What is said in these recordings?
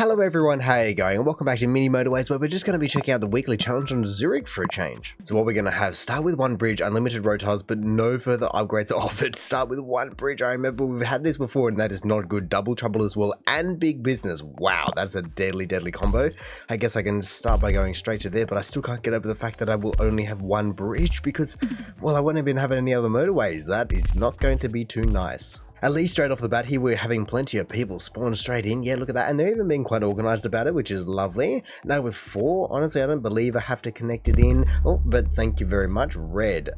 Hello everyone, how are you going? And welcome back to Mini Motorways, where we're just going to be checking out the weekly challenge on Zurich for a change. So what we're going to have, start with one bridge, unlimited road tiles, but no further upgrades offered. Start with one bridge. I remember we've had this before and that is not good. Double trouble as well, and big business. Wow, that's a deadly combo. I guess I can start by going straight to there, but I still can't get over the fact that I will only have one bridge because, well, I won't have been having any other motorways. That is not going to be too nice. At least straight off the bat here, we're having plenty of people spawn straight in. Yeah, look at that. And they're even being quite organized about it, which is lovely. Now with 4, honestly, I don't believe I have to connect it in. Oh, but thank you very much. Red.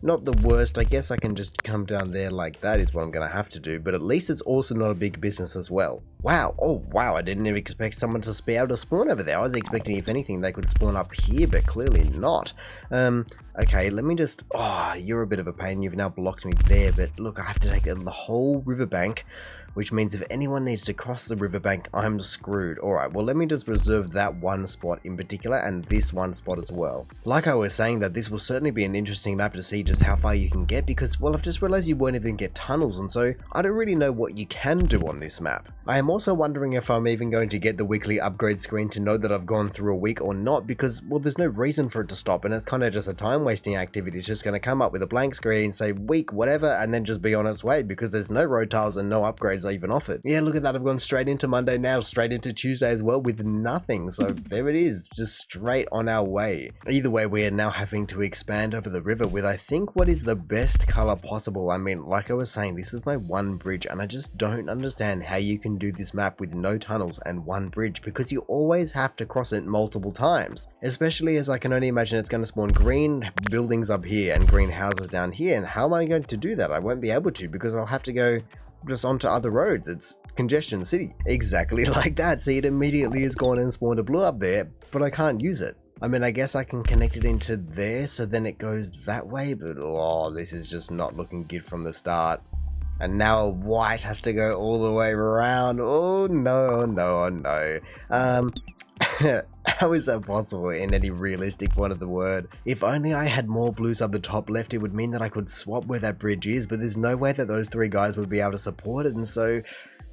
Not the worst. I guess I can just come down there like that is what I'm going to have to do. But at least it's also not a big business as well. Wow. Oh, wow. I didn't even expect someone to be able to spawn over there. I was expecting, if anything, they could spawn up here, but clearly not. Okay, let me just... Oh, you're a bit of a pain. You've now blocked me there. But look, I have to take the whole riverbank, which means if anyone needs to cross the riverbank, I'm screwed. Alright, well, let me just reserve that one spot in particular and this one spot as well. Like I was saying, that this will certainly be an interesting map to see just how far you can get because, well, I've just realized you won't even get tunnels, and so I don't really know what you can do on this map. I am also wondering if I'm even going to get the weekly upgrade screen to know that I've gone through a week or not because, well, there's no reason for it to stop and it's kind of just a time wasting activity. It's just going to come up with a blank screen, say week, whatever, and then just be on its way because there's no road tiles and no upgrades are even offered. Yeah, look at that. I've gone straight into Monday now, straight into Tuesday as well with nothing. So there it is, just straight on our way. Either way, we are now having to expand over the river with, I think, what is the best color possible. I mean, like I was saying, this is my one bridge and I just don't understand how you can do this map with no tunnels and one bridge because you always have to cross it multiple times. Especially as I can only imagine it's going to spawn green buildings up here and green houses down here. And how am I going to do that? I won't be able to because I'll have to go just onto other roads. It's congestion city. Exactly like that. See, it immediately has gone and spawned a blue up there, but I can't use it. I mean, I guess I can connect it into there, so then it goes that way, but oh, this is just not looking good from the start. And now white has to go all the way around. Oh, no. How is that possible in any realistic point of the word? If only I had more blues up the top left, it would mean that I could swap where that bridge is, but there's no way that those 3 guys would be able to support it, and so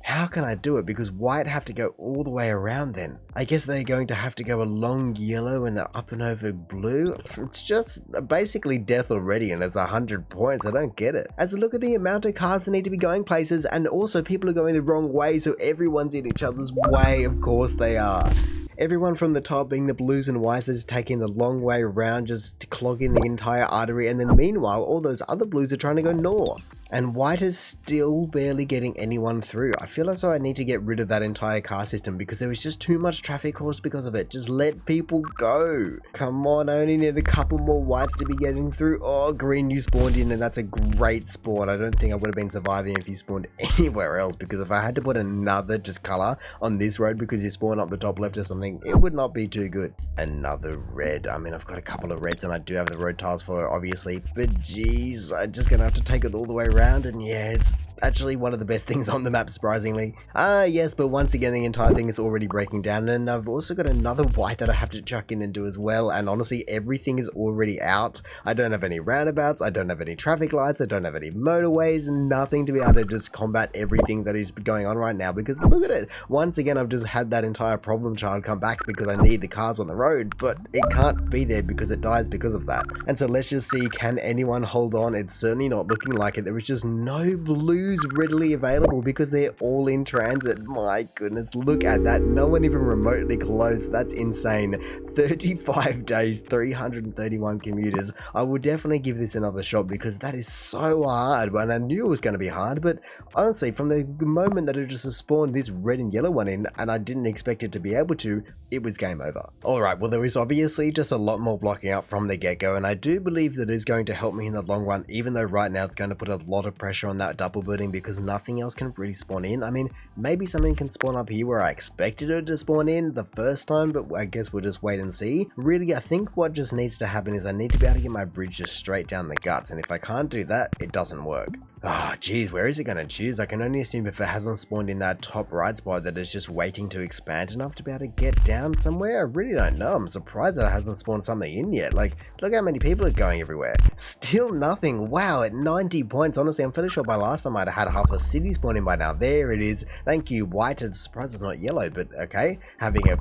how can I do it? Because white have to go all the way around then. I guess they're going to have to go along yellow and they're up and over blue. It's just basically death already and it's 100 points. I don't get it. As I look at the amount of cars that need to be going places, and also people are going the wrong way, so everyone's in each other's way. Of course they are. Everyone from the top, being the blues and whites, is taking the long way around, just clogging the entire artery, and then meanwhile all those other blues are trying to go north. And white is still barely getting anyone through. I feel as though I need to get rid of that entire car system because there was just too much traffic caused because of it. Just let people go. Come on, I only need a couple more whites to be getting through. Oh, green, you spawned in and that's a great spawn. I don't think I would have been surviving if you spawned anywhere else, because if I had to put another just color on this road because you spawn up the top left or something, it would not be too good. Another red. I mean, I've got a couple of reds and I do have the road tiles for it, obviously, but geez, I'm just gonna have to take it all the way around. And yeah, it's actually one of the best things on the map, surprisingly. Yes, but once again the entire thing is already breaking down, and I've also got another white that I have to chuck in and do as well, and honestly everything is already out. I don't have any roundabouts, I don't have any traffic lights, I don't have any motorways, nothing to be able to just combat everything that is going on right now, because look at it, once again I've just had that entire problem child come back because I need the cars on the road, but it can't be there because it dies because of that. And so let's just see, can anyone hold on? It's certainly not looking like it. There is just no blues readily available because they're all in transit. My goodness, look at that. No one even remotely close. That's insane. 35 days, 331 commuters. I will definitely give this another shot because that is so hard. And I knew it was going to be hard, but honestly, from the moment that it just spawned this red and yellow one in, and I didn't expect it to be able to, it was game over. Alright, well, there is obviously just a lot more blocking out from the get-go, and I do believe that is going to help me in the long run, even though right now it's going to put a lot of pressure on that double building because nothing else can really spawn in. I mean, maybe something can spawn up here where I expected it to spawn in the first time, but I guess we'll just wait and see. Really, I think what just needs to happen is I need to be able to get my bridge just straight down the guts, and if I can't do that, it doesn't work. Ah, geez, where is it going to choose? I can only assume if it hasn't spawned in that top right spot that it's just waiting to expand enough to be able to get down somewhere? I really don't know. I'm surprised that it hasn't spawned something in yet. Like, look how many people are going everywhere. Still nothing. Wow, at 90 points. Honestly, I'm fairly sure by last time I'd had half the city spawn in by now. There it is. Thank you, white. It's surprised it's not yellow, but okay. Having a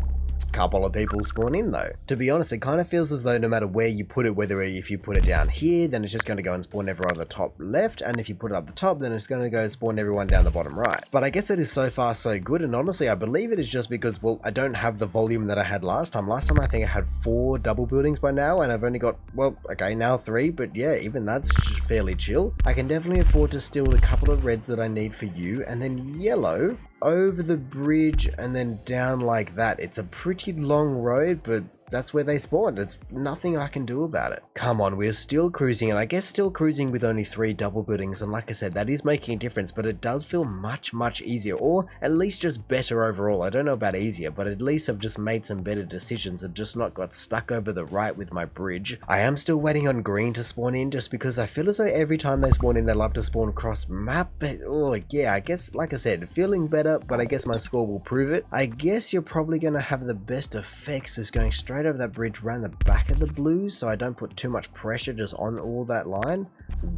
couple of people spawn in though. To be honest, it kind of feels as though no matter where you put it, whether if you put it down here, then it's just going to go and spawn everyone on the top left, and if you put it up the top, then it's going to go spawn everyone down the bottom right. But I guess it is so far so good, and honestly I believe it is just because, well, I don't have the volume that I had last time. Last time I think I had 4 double buildings by now, and I've only got, well, okay, now 3, but yeah, even that's fairly chill. I can definitely afford to steal the couple of reds that I need for you, and then yellow over the bridge and then down like that. It's a pretty long road, but that's where they spawned. There's nothing I can do about it. Come on, we're still cruising, and I guess still cruising with only 3 double buildings, and like I said, that is making a difference, but it does feel much easier, or at least just better overall. I don't know about easier, but at least I've just made some better decisions and just not got stuck over the right with my bridge. I am still waiting on green to spawn in, just because I feel as though every time they spawn in, they love to spawn cross map, but oh yeah, I guess, like I said, feeling better, but I guess my score will prove it. I guess you're probably going to have the best effects is going straight over that bridge around the back of the blues, so I don't put too much pressure just on all that line.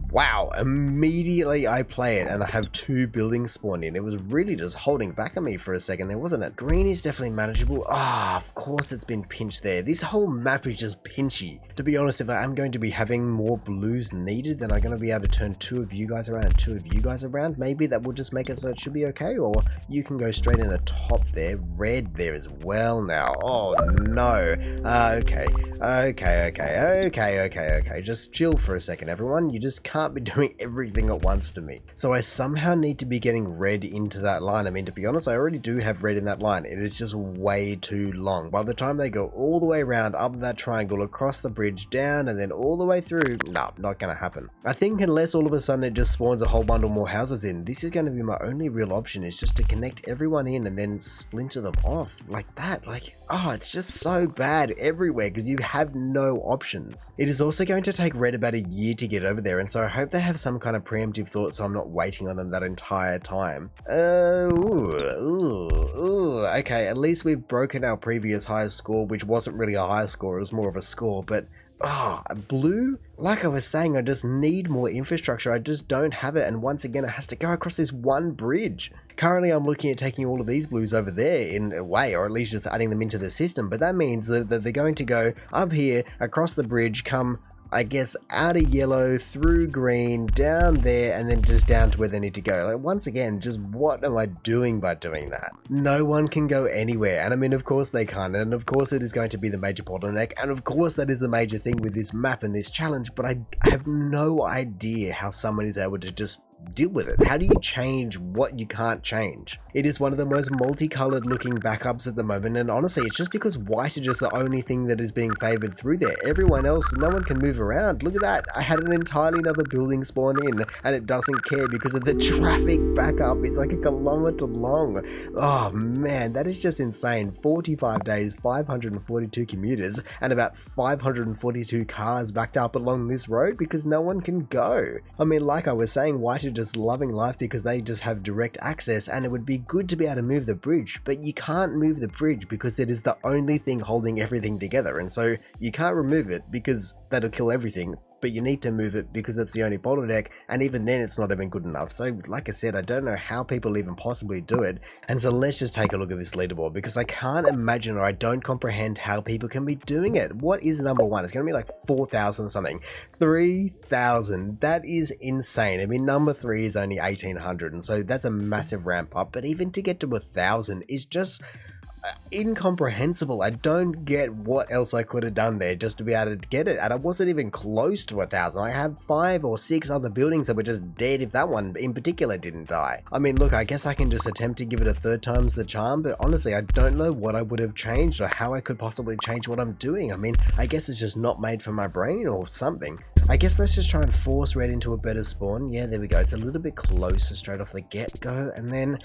Wow, immediately I play it and I have 2 buildings spawned in. It was really just holding back on me for a second there, wasn't it? Green is definitely manageable. Of course it's been pinched there. This whole map is just pinchy. To be honest, if I am going to be having more blues needed, then I'm going to be able to turn 2 of you guys around and 2 of you guys around. Maybe that will just make it so it should be okay, or you can go straight in the top there. Red there as well now. Oh no. Okay. Just chill for a second, everyone. You just can't be doing everything at once to me. So I somehow need to be getting red into that line. I mean, to be honest, I already do have red in that line. It is just way too long. By the time they go all the way around, up that triangle, across the bridge, down, and then all the way through, nah, not gonna happen. I think unless all of a sudden it just spawns a whole bundle more houses in, this is going to be my only real option, is just to connect everyone in and then splinter them off like that. Like, oh, it's just so bad everywhere because you have no options. It is also going to take red about a year to get over there, and so I hope they have some kind of preemptive thought so I'm not waiting on them that entire time. Okay, at least we've broken our previous highest score, which wasn't really a high score, it was more of a score, but blue? Like I was saying, I just need more infrastructure. I just don't have it, and once again it has to go across this one bridge. Currently I'm looking at taking all of these blues over there in a way, or at least just adding them into the system, but that means that they're going to go up here, across the bridge, come, I guess, out of yellow, through green, down there, and then just down to where they need to go. Like, once again, just what am I doing by doing that? No one can go anywhere, and I mean, of course they can't, and of course it is going to be the major bottleneck, and of course that is the major thing with this map and this challenge, but I have no idea how someone is able to just deal with it. How do you change what you can't change? It is one of the most multicolored looking backups at the moment, and honestly it's just because white is just the only thing that is being favored through there. Everyone else, no one can move around. Look at that, I had an entirely another building spawn in and it doesn't care because of the traffic backup. It's like 1 kilometer long. Oh man, that is just insane. 45 days, 542 commuters, and about 542 cars backed up along this road because no one can go. I mean, like I was saying, white are just loving life because they just have direct access, and it would be good to be able to move the bridge, but you can't move the bridge because it is the only thing holding everything together, and so you can't remove it because that'll kill everything, but you need to move it because it's the only bottleneck, and even then it's not even good enough. So like I said, I don't know how people even possibly do it, and so let's just take a look at this leaderboard because I can't imagine, or I don't comprehend how people can be doing it. What is number 1? It's going to be like 4,000 something. 3,000. That is insane. I mean, number 3 is only 1,800, and so that's a massive ramp up, but even to get to 1,000 is just incomprehensible. I don't get what else I could have done there just to be able to get it, and I wasn't even close to 1,000. I have 5 or 6 other buildings that were just dead if that one in particular didn't die. I mean, look, I guess I can just attempt to give it a 3rd time's the charm, but honestly I don't know what I would have changed or how I could possibly change what I'm doing. I mean, I guess it's just not made for my brain or something. I guess let's just try and force red into a better spawn. Yeah, there we go. It's a little bit closer straight off the get-go, and then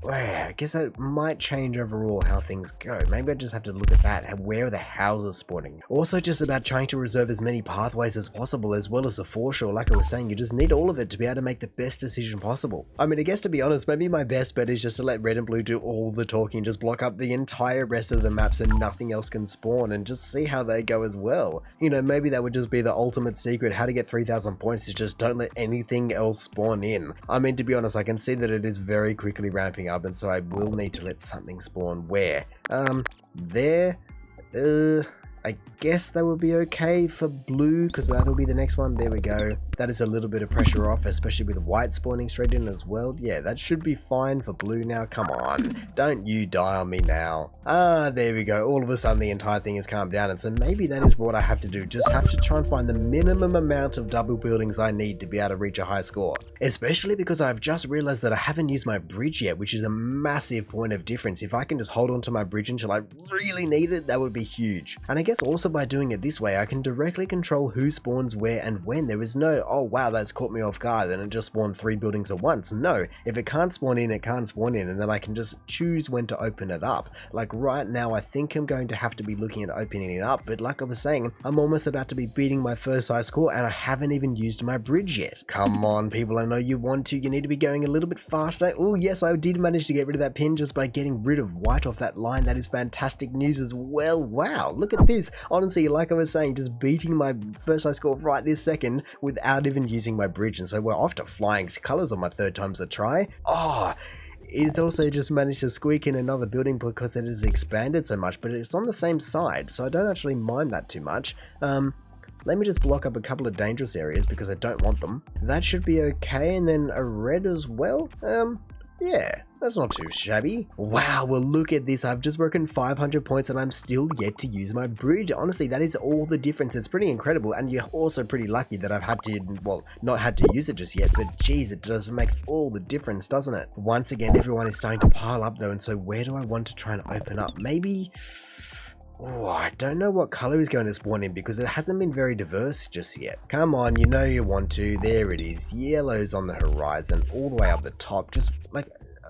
I guess that might change overall how things go. Maybe I just have to look at that. Where are the houses spawning? Also, just about trying to reserve as many pathways as possible, as well as the foreshore. Like I was saying, you just need all of it to be able to make the best decision possible. I mean, I guess to be honest, maybe my best bet is just to let red and blue do all the talking, just block up the entire rest of the map so nothing else can spawn, and just see how they go as well. You know, maybe that would just be the ultimate secret, how to get 3,000 points, is just don't let anything else spawn in. I mean, to be honest, I can see that it is very quickly ramping up, and so I will need to let something spawn. Where? There? I guess that would be okay for blue, because that'll be the next one. There we go. That is a little bit of pressure off, especially with white spawning straight in as well. Yeah, that should be fine for blue now. Come on, don't you die on me now. There we go. All of a sudden the entire thing has calmed down, and so maybe that is what I have to do. Just have to try and find the minimum amount of double buildings I need to be able to reach a high score. Especially because I've just realized that I haven't used my bridge yet, which is a massive point of difference. If I can just hold on to my bridge until I really need it, that would be huge. And I guess also by doing it this way, I can directly control who spawns where and when. There is no, oh wow, that's caught me off guard and it just spawned 3 buildings at once. No, if it can't spawn in, it can't spawn in, and then I can just choose when to open it up. Like right now, I think I'm going to have to be looking at opening it up, but like I was saying, I'm almost about to be beating my first high score and I haven't even used my bridge yet. Come on people, I know you want to, you need to be going a little bit faster. Oh yes, I did manage to get rid of that pin just by getting rid of white off that line. That is fantastic news as well. Wow, look at this. Honestly, like I was saying, just beating my first high score right this second without even using my bridge, and so we're off to flying colors on my 3rd time's a try. It's also just managed to squeak in another building because it has expanded so much, but it's on the same side, so I don't actually mind that too much. Let me just block up a couple of dangerous areas because I don't want them. That should be okay, and then a red as well. Yeah, that's not too shabby. Wow, well look at this. I've just broken 500 points and I'm still yet to use my bridge. Honestly, that is all the difference. It's pretty incredible, and you're also pretty lucky that I've had to, well, not had to use it just yet, but geez, it just makes all the difference, doesn't it? Once again, everyone is starting to pile up though, and so where do I want to try and open up? Maybe... Oh, I don't know what color is going to spawn in because it hasn't been very diverse just yet. Come on, you know you want to. There it is. Yellow's on the horizon, all the way up the top. Just like,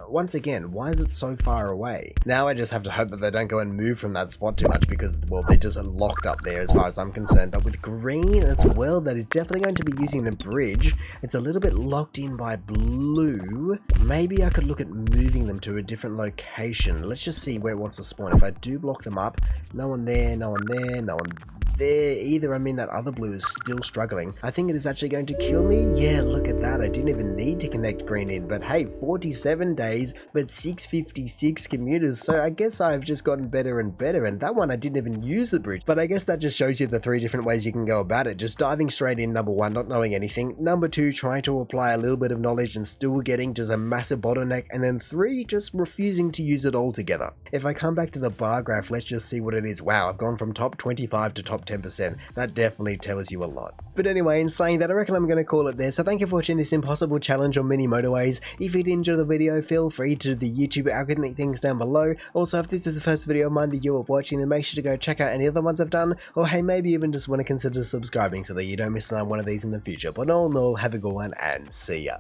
once again, why is it so far away? Now I just have to hope that they don't go and move from that spot too much because, well, they're just locked up there as far as I'm concerned. But with green as well, that is definitely going to be using the bridge. It's a little bit locked in by blue. Maybe I could look at moving them to a different location. Let's just see where it wants to spawn. If I do block them up, no one there, no one there, no one there either. I mean, that other blue is still struggling. I think it is actually going to kill me. Yeah, look at that. I didn't even need to connect green in, but hey, 47 days, but 656 commuters. So I guess I've just gotten better and better. And that one, I didn't even use the bridge, but I guess that just shows you the 3 different ways you can go about it. Just diving straight in, number 1, not knowing anything. Number 2, trying to apply a little bit of knowledge and still getting just a massive bottleneck. And then 3, just refusing to use it altogether. If I come back to the bar graph, let's just see what it is. Wow, I've gone from top 25 to top 10%. That definitely tells you a lot. But anyway, in saying that, I reckon I'm going to call it there. So thank you for watching this impossible challenge on Mini Motorways. If you did enjoy the video, feel free to do the YouTube algorithmic things down below. Also, if this is the first video of mine that you are watching, then make sure to go check out any other ones I've done. Or hey, maybe even just want to consider subscribing so that you don't miss out on one of these in the future. But all in all, have a good one and see ya.